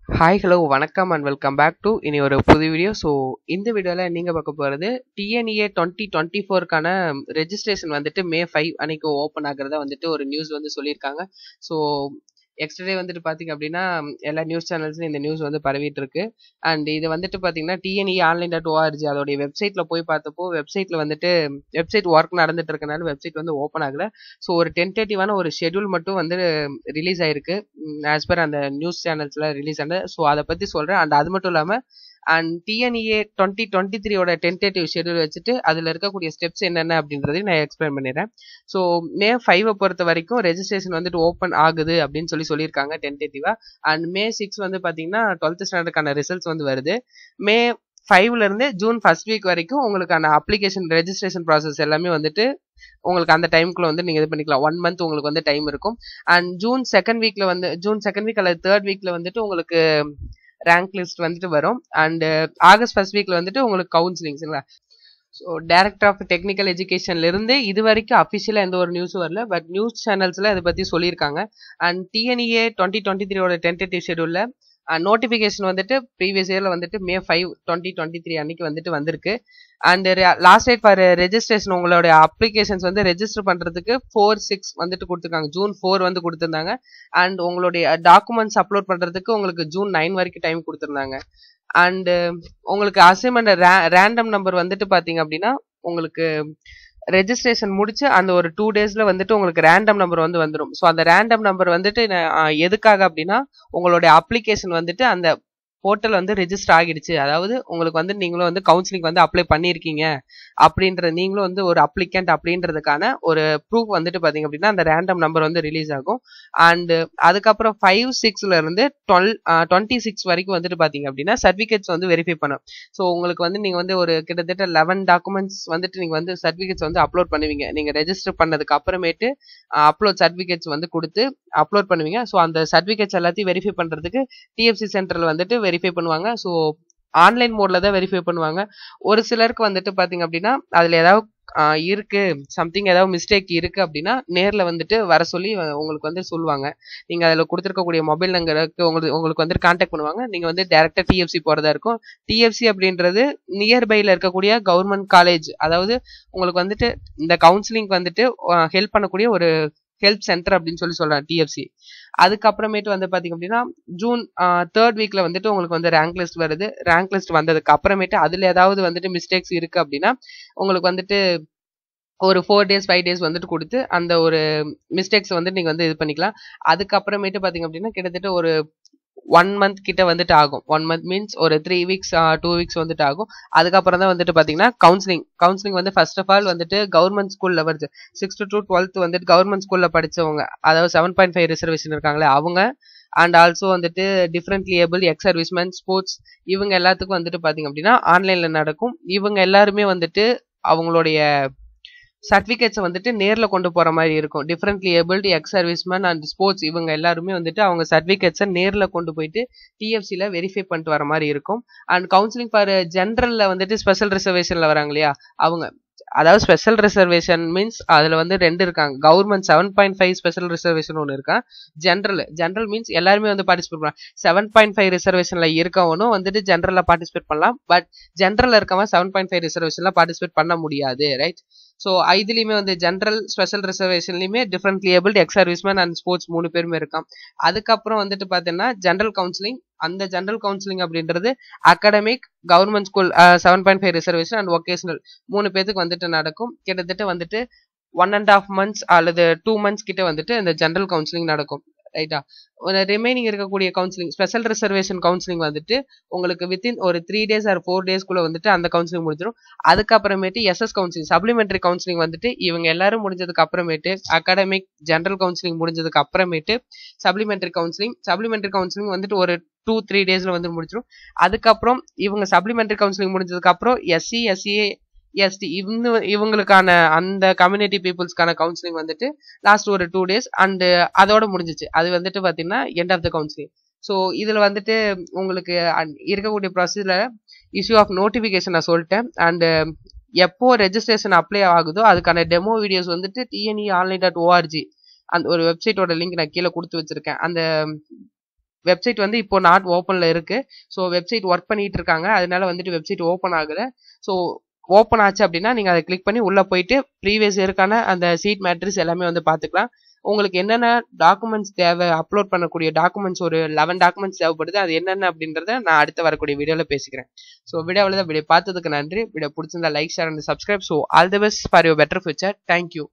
Hi hello வணக்கம் and welcome back to இனி ஒரு புது வீடியோ. ஸோ இந்த வீடியோவில் நீங்கள் பார்க்க போகிறது டிஎன்இஏ 2024க்கான ரெஜிஸ்ட்ரேஷன் வந்துட்டு May 5 அன்னைக்கு ஓப்பன் ஆகிறதா வந்துட்டு ஒரு நியூஸ் வந்து சொல்லியிருக்காங்க. ஸோ எக்ஸ்டர்டே வந்துட்டு பார்த்தீங்க அப்படின்னா எல்லா நியூஸ் சேனல்ஸ்லையும் இந்த நியூஸ் வந்து பரவிட்டு இருக்கு. அண்ட் இது வந்துட்டு பார்த்தீங்கன்னா டிஎன்இஏ ஆன்லைன்.org அதோடைய வெப்சைட்டில் போய் பார்த்தப்போ வெப்சைட்டில் வந்துட்டு வெப்சைட் ஒர்க் நடந்துட்டு இருக்கனால வெப்சைட் வந்து ஓப்பன் ஆகல. ஸோ ஒரு டென்டேட்டிவான ஒரு ஷெட்யூல் மட்டும் வந்து ரிலீஸ் ஆயிருக்கு ஆஸ் பர் அந்த நியூஸ் சேனல்ஸ்ல ரிலீஸ் ஆனது. ஸோ அதை பத்தி சொல்றேன். அண்ட் அது மட்டும் இல்லாம அண்ட் டிஎன்இஏ 2023 டென்டேட்டிவ் ஷெட்யூல் வச்சுட்டு அதுல இருக்கக்கூடிய ஸ்டெப்ஸ் என்னென்ன அப்படின்றதையும் நான் எக்ஸ்பிளைன் பண்ணிடுறேன். ஸோ May 5 பொறுத்த வரைக்கும் ரெஜிஸ்ட்ரேஷன் வந்துட்டு ஓப்பன் ஆகுது அப்படின்னு சொல்லியிருக்காங்க டென்டேட்டிவா. அண்ட் May 6 வந்து பாத்தீங்கன்னா 12th ஸ்டாண்டர்டுக்கான ரிசல்ட்ஸ் வந்து வருது. May 5ல இருந்து June 1st வீக் வரைக்கும் உங்களுக்கான அப்ளிகேஷன் ரெஜிஸ்ட்ரேஷன் ப்ராசஸ் எல்லாமே வந்துட்டு உங்களுக்கு அந்த டைமுக்குள்ள வந்து நீங்க இது பண்ணிக்கலாம். 1 மந்த் உங்களுக்கு வந்து டைம் இருக்கும். அண்ட் June 2nd வீக்ல வந்து June 2nd வீக் அல்லது 3rd வீக்ல வந்துட்டு உங்களுக்கு ரேங்க் லிஸ்ட் வந்துட்டு வரும். அண்ட் August 1st வீக்ல வந்துட்டு உங்களுக்கு கவுன்சிலிங்ஸ்ங்களா. ஸோ டைரக்டர் ஆஃப் டெக்னிக்கல் எஜுகேஷன்ல இருந்து இது வரைக்கும் அஃபிஷியலா எந்த ஒரு நியூஸும் வரல. பட் நியூஸ் சேனல்ஸ்ல இதை பத்தி சொல்லியிருக்காங்க. அண்ட் டிஎன்இஏ 2023 டென்டேட்டிவ் ஷெட்யூல்ல நோட்டிபிகேஷன் வந்துட்டு ப்ரீவியஸ் இயர்ல வந்துட்டு May 5 2023 அன்னைக்கு வந்துட்டு வந்திருக்கு. And last date for registration உங்களோட அப்ளிகேஷன்ஸ் வந்து ரெஜிஸ்டர் பண்றதுக்கு 4/6 வந்துட்டு கொடுத்துருக்காங்க. June 4 வந்து கொடுத்துருந்தாங்க. அண்ட் உங்களுடைய டாக்குமெண்ட்ஸ் அப்லோட் பண்றதுக்கு உங்களுக்கு June 9 வரைக்கும் டைம் கொடுத்துருந்தாங்க. அண்ட் உங்களுக்கு அசைன்மெண்ட் ரேண்டம் நம்பர் வந்துட்டு பாத்தீங்க அப்படின்னா உங்களுக்கு ரெஜிஸ்ட்ரேஷன் முடிச்சு அந்த ஒரு 2 டேஸ்ல வந்துட்டு உங்களுக்கு ரேண்டம் நம்பர் வந்து வந்துடும். ஸோ அந்த ரேண்டம் நம்பர் வந்துட்டு எதுக்காக அப்படின்னா உங்களுடைய அப்ளிகேஷன் வந்துட்டு அந்த போர்ட்டல் வந்து ரெஜிஸ்டர் ஆகிடுச்சு, அதாவது உங்களுக்கு வந்து நீங்களும் வந்து கவுன்சிலிங் வந்து அப்ளை பண்ணியிருக்கீங்க அப்படின்ற நீங்களும் வந்து ஒரு அப்ளிகண்ட் அப்படின்றதுக்கான ஒரு ப்ரூஃப் வந்துட்டு பாத்தீங்க அப்படின்னா அந்த ரேண்டம் நம்பர் வந்து ரிலீஸ் ஆகும். அண்ட் அதுக்கப்புறம் 5/6ல இருந்து 26 வரைக்கும் வந்துட்டு பாத்தீங்க அப்படின்னா சர்டிபிகேட்ஸ் வந்து வெரிஃபை பண்ணும். ஸோ உங்களுக்கு வந்து நீங்க வந்து ஒரு கிட்டத்தட்ட 11 டாக்குமெண்ட்ஸ் வந்துட்டு நீங்க வந்து சர்டிபிகேட்ஸ் வந்து அப்லோட் பண்ணுவீங்க. நீங்க ரெஜிஸ்டர் பண்ணதுக்கு அப்புறமேட்டு அப்லோட் சர்டிபிகேட்ஸ் வந்து கொடுத்து அப்லோட் பண்ணுவீங்க. ஸோ அந்த சர்டிபிகேட்ஸ் எல்லாத்தையும் வெரிஃபை பண்றதுக்கு டிஎஃப்சி சென்டர்ல வந்துட்டு வெரிஃபை பண்ணுவாங்க. ஸோ ஆன்லைன் மோட்ல தான் வெரிஃபை பண்ணுவாங்க. ஒரு சிலருக்கு வந்துட்டு பாத்தீங்க அப்படின்னா அதுல ஏதாவது இருக்கு சம்திங் ஏதாவது மிஸ்டேக் இருக்கு அப்படின்னா நேர்ல வந்துட்டு வர சொல்லி உங்களுக்கு வந்து சொல்லுவாங்க. நீங்க அதுல கொடுத்துருக்கக்கூடிய மொபைல் நம்பருக்கு உங்களுக்கு வந்து கான்டாக்ட் பண்ணுவாங்க. நீங்க வந்து டைரக்டா டிஎஃப்சி போறதா இருக்கும். டிஎஃப்சி அப்படின்றது நியர்பைல இருக்கக்கூடிய கவர்மெண்ட் காலேஜ், அதாவது உங்களுக்கு வந்துட்டு இந்த கவுன்சிலிங் வந்துட்டு ஹெல்ப் பண்ணக்கூடிய ஒரு ஹெல்ப் சென்டர் அப்படின்னு சொல்லலாம் டிஎஃப்சி. அதுக்கப்புறமேட்டு வந்து பாத்தீங்க அப்படின்னா June 3rd வீக்ல வந்துட்டு உங்களுக்கு வந்து ரேங்க் லிஸ்ட் வருது. ரேங்க் லிஸ்ட் வந்ததுக்கு அப்புறமேட்டு அதுல ஏதாவது வந்துட்டு மிஸ்டேக்ஸ் இருக்கு அப்படின்னா உங்களுக்கு வந்துட்டு ஒரு 4 days 5 days வந்துட்டு கொடுத்து அந்த ஒரு மிஸ்டேக்ஸ் வந்து நீங்க வந்து இது பண்ணிக்கலாம். அதுக்கப்புறமேட்டு பாத்தீங்க அப்படின்னா கிட்டத்தட்ட ஒரு 1 month கிட்ட வந்துட்டு ஆகும். 1 month மீன்ஸ் ஒரு 3 weeks 2 weeks வந்துட்டு ஆகும். அதுக்கப்புறம் தான் வந்துட்டு பாத்தீங்கன்னா கவுன்சிலிங் வந்து ஃபர்ஸ்ட் ஆஃப் ஆல் வந்துட்டு கவர்மெண்ட் ஸ்கூல்ல வருது. 6th to 12th வந்துட்டு கவர்மெண்ட் ஸ்கூல்ல படிச்சவங்க, அதாவது 7.5 ரிசர்வேஷன் இருக்காங்களே அவங்க, அண்ட் ஆல்சோ வந்துட்டு differently able, X serviceman, sports, இவங்க எல்லாத்துக்கும் வந்துட்டு பாத்தீங்க அப்படின்னா ஆன்லைன்ல நடக்கும். இவங்க எல்லாருமே வந்துட்டு அவங்களுடைய சர்டிபிகேட்ஸ் வந்துட்டு நேர்ல கொண்டு போற மாதிரி இருக்கும். Differently abled, ex serviceman and sports இவங்க எல்லாருமே வந்துட்டு அவங்க சர்டிபிகேட்ஸை நேர்ல கொண்டு போயிட்டு டிஎஃப்சில வெரிஃபை பண்ணிட்டு வர மாதிரி இருக்கும். அண்ட் கவுன்சிலிங் ஃபார் ஜென்ரல்ல வந்துட்டு ஸ்பெஷல் ரிசர்வேஷன்ல வராங்க இல்லையா அவங்க, அதாவது ஸ்பெஷல் ரிசர்வேஷன் மீன்ஸ் அதுல வந்து 2 இருக்காங்க. கவர்மெண்ட் 7.5 ஸ்பெஷல் ரிசர்வேஷன் ஒன்று இருக்கா. ஜென்ரல் மீன்ஸ் எல்லாருமே வந்து பார்ட்டிசிபேட் பண்ணலாம். 7.5 ரிசர்வேஷன்ல இருக்கவனும் வந்துட்டு ஜென்ரல்ல பார்ட்டிசிபேட் பண்ணலாம். பட் ஜென்ரல்ல இருக்கவன் 7.5 ரிசர்வேஷன்ல பார்ட்டிசிபேட் பண்ண முடியாது, ரைட்? ஸோ இதுலயுமே வந்து ஜென்ரல் ஸ்பெஷல் ரிசர்வேஷன்லயுமே differently abled, ex serviceman and sports 3 பேருமே இருக்கான். அதுக்கப்புறம் வந்துட்டு பாத்தீங்கன்னா ஜென்ரல் கவுன்சிலிங். அந்த ஜென்ரல் கவுன்சிலிங் அப்படின்றது academic, government school 7.5 reservation and vocational 3 பேருக்கு வந்துட்டு நடக்கும். கிட்டத்தட்ட வந்துட்டு 1.5 months அல்லது 2 months கிட்ட வந்துட்டு இந்த ஜென்ரல் கவுன்சிலிங் நடக்கும், ரைட்டா? ரிமைனிங் இருக்கக்கூடிய கவுன்சிலிங் ஸ்பெஷல் ரிசர்வேஷன் கவுன்சிலிங் வந்துட்டு உங்களுக்கு வித்தின் ஒரு 3 days ஆர் 4 daysக்குள்ள வந்துட்டு அந்த கவுன்சிலிங் முடிஞ்சிடும். அதுக்கப்புறமேட்டு எஸ்எஸ் கவுன்சிலிங், சப்ளிமெண்டரி கவுன்சிலிங் வந்துட்டு இவங்க எல்லாரும் முடிஞ்சதுக்கு அப்புறமேட்டு அகாடமிக், ஜென்ரல் கவுன்சிலிங் முடிஞ்சதுக்கு அப்புறமேட்டு சப்ளிமெண்டரி கவுன்சிலிங் வந்துட்டு ஒரு 2-3 daysல வந்து முடிச்சிடும். அதுக்கப்புறம் இவங்க சப்ளிமெண்டரி கவுன்சிலிங் முடிஞ்சதுக்கு அப்புறம் எஸ்சி, எஸ்சிஏ, எஸ்டி இவங்களுக்கான அந்த கம்யூனிட்டி பீப்புள்ஸ்க்கான கவுன்சிலிங் வந்துட்டு லாஸ்ட் ஒரு 2 days அண்ட் அதோட முடிஞ்சிச்சு. அது வந்துட்டு பாத்தீங்கன்னா end of the counselling. So இதுல வந்துட்டு உங்களுக்கு இருக்கக்கூடிய ப்ரொசீஜர் இஷ்யூ ஆஃப் நோட்டிபிகேஷன் நான் சொல்லிட்டேன். அண்ட் எப்போ ரெஜிஸ்ட்ரேஷன் அப்ளை ஆகுதோ அதுக்கான டெமோ வீடியோஸ் வந்துட்டு TNE online.org அந்த ஒரு வெப்சைட்டோட லிங்க் நான் கீழே கொடுத்து வச்சிருக்கேன். அந்த வெப்சைட் வந்து இப்போ நாட் ஓப்பன்ல இருக்கு. ஸோ வெப்சைட் ஒர்க் பண்ணிட்டு இருக்காங்க. அதனால வந்துட்டு வெப்சைட் ஓப்பன் ஆகல. ஸோ ஓப்பன் ஆச்சு அப்படின்னா நீங்க அதை கிளிக் பண்ணி உள்ள போயிட்டு ப்ரீவியஸ் இயருக்கான அந்த சீட் மேட்ரிக்ஸ் எல்லாமே வந்து பார்த்துக்கலாம். உங்களுக்கு என்னென்ன டாக்குமெண்ட்ஸ் தேவை, அப்லோட் பண்ணக்கூடிய டாக்குமெண்ட்ஸ் ஒரு 11 டாக்குமெண்ட்ஸ் தேவைப்படுது. அது என்னென்ன அப்படின்றத நான் அடுத்து வரக்கூடிய வீடியோல பேசிக்கிறேன். ஸோ வீடியோவில் தான் வீடியோ பார்த்ததுக்கு நன்றி. வீடியோ பிடிச்சிருந்தா like, share and subscribe. So all the best for your better future. Thank you.